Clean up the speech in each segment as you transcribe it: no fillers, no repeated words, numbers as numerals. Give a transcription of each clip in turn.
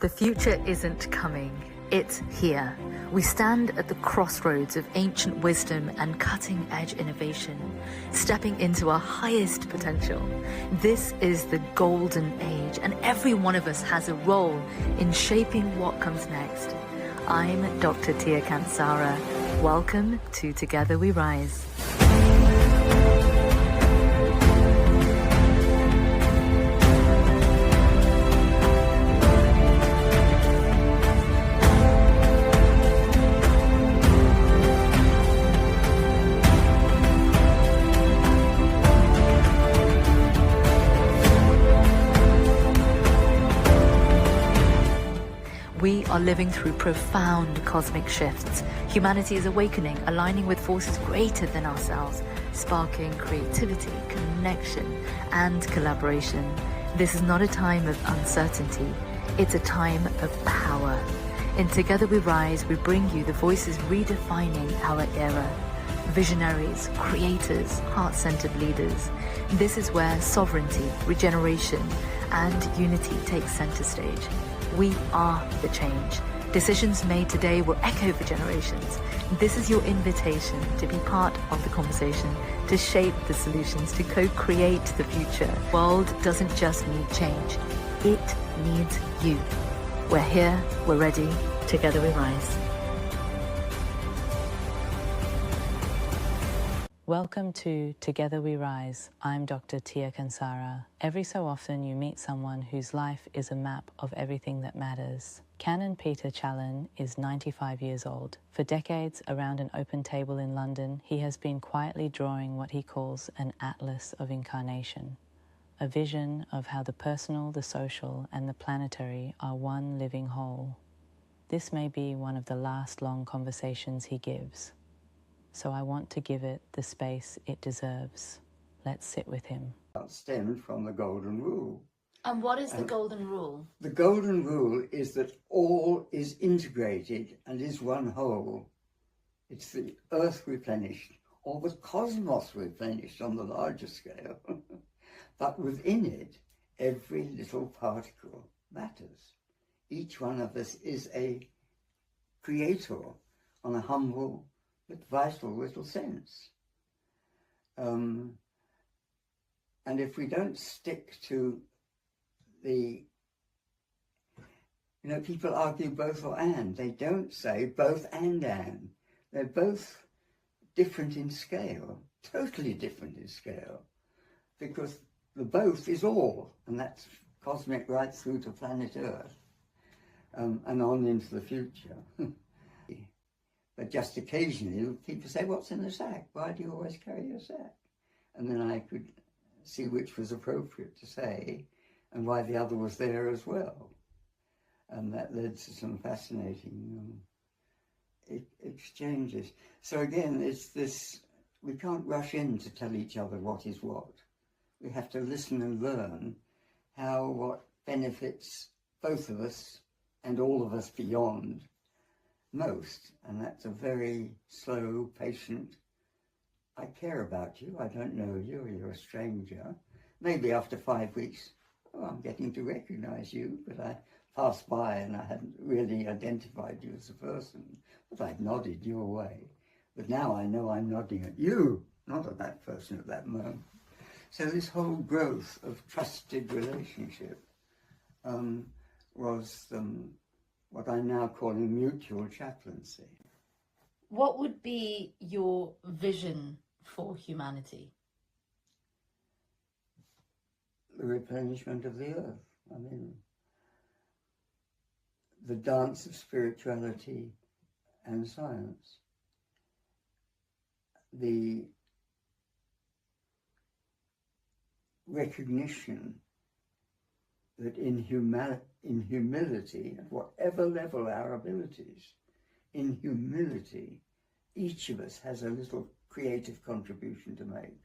The future isn't coming, it's here. We stand at the crossroads of ancient wisdom and cutting-edge innovation, stepping into our highest potential. This is the golden age, and every one of us has a role in shaping what comes next. I'm Dr. Tia Kansara. Welcome to Together We Rise. We are living through profound cosmic shifts. Humanity is awakening, aligning with forces greater than ourselves, sparking creativity, connection, and collaboration. This is not a time of uncertainty, it's a time of power. In Together We Rise, we bring you the voices redefining our era. Visionaries, creators, heart-centered leaders. This is where sovereignty, regeneration, and unity take center stage. We are the change. Decisions made today will echo for generations. This is your invitation to be part of the conversation, to shape the solutions, to co-create the future. The world doesn't just need change, it needs you. We're here, we're ready, together we rise. Welcome to Together We Rise. I'm Dr. Tia Kansara. Every so often you meet someone whose life is a map of everything that matters. Canon Peter Challen is 95 years old. For decades, around an open table in London, he has been quietly drawing what he calls an atlas of incarnation, a vision of how the personal, the social, and the planetary are one living whole. This may be one of the last long conversations he gives. So I want to give it the space it deserves. Let's sit with him. That stemmed from the Golden Rule. And what is the Golden Rule? The Golden Rule is that all is integrated and is one whole. It's the Earth replenished, or the cosmos replenished on the larger scale. But within it, every little particle matters. Each one of us is a creator on a humble but vital little sense. And if we don't stick to the, people argue both or and. They don't say both and. They're both different in scale, totally different in scale, because the both is all, and that's cosmic right through to planet Earth, and on into the future. But just occasionally, people say, what's in the sack? Why do you always carry your sack? And then I could see which was appropriate to say and why the other was there as well. And that led to some fascinating exchanges. So again, it's this, we can't rush in to tell each other what is what. We have to listen and learn how what benefits both of us and all of us beyond most, and that's a very slow, patient, I care about you, I don't know you, you're a stranger. Maybe after 5 weeks, I'm getting to recognize you, but I passed by and I hadn't really identified you as a person, but I'd nodded your way. But now I know I'm nodding at you, not at that person at that moment. So this whole growth of trusted relationship was what I'm now calling mutual chaplaincy. What would be your vision for humanity? The replenishment of the earth. I mean, the dance of spirituality and science. The recognition that in humility, at whatever level our abilities, in humility, each of us has a little creative contribution to make.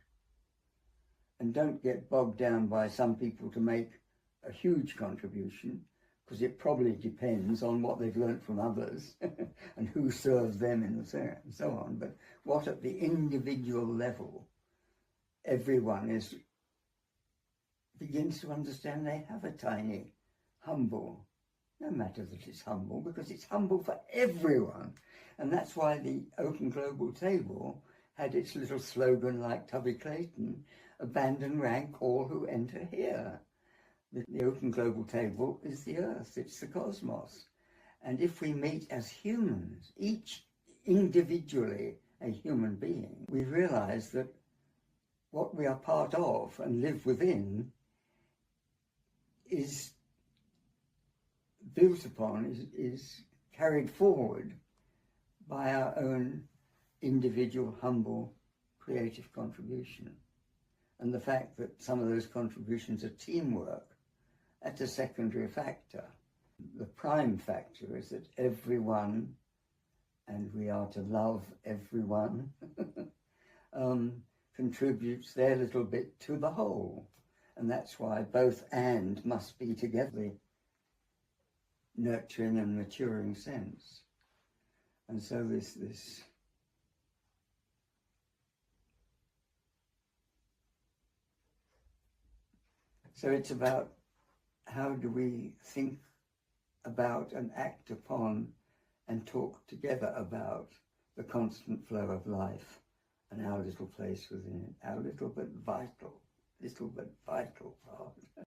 And don't get bogged down by some people to make a huge contribution, because it probably depends on what they've learnt from others and who serves them in the sense and so on. But what at the individual level, everyone begins to understand they have a tiny, humble no matter that it's humble, because it's humble for everyone. And that's why the Open Global Table had its little slogan like Tubby Clayton, abandon rank all who enter here. The Open Global Table is the Earth, it's the cosmos. And if we meet as humans, each individually a human being, we realize that what we are part of and live within is built upon, is carried forward by our own individual, humble, creative contribution. And the fact that some of those contributions are teamwork, that's a secondary factor. The prime factor is that everyone, and we are to love everyone, contributes their little bit to the whole. And that's why both and must be together, nurturing and maturing sense. And so this so it's about how do we think about and act upon and talk together about the constant flow of life and our little place within it, our little but vital part.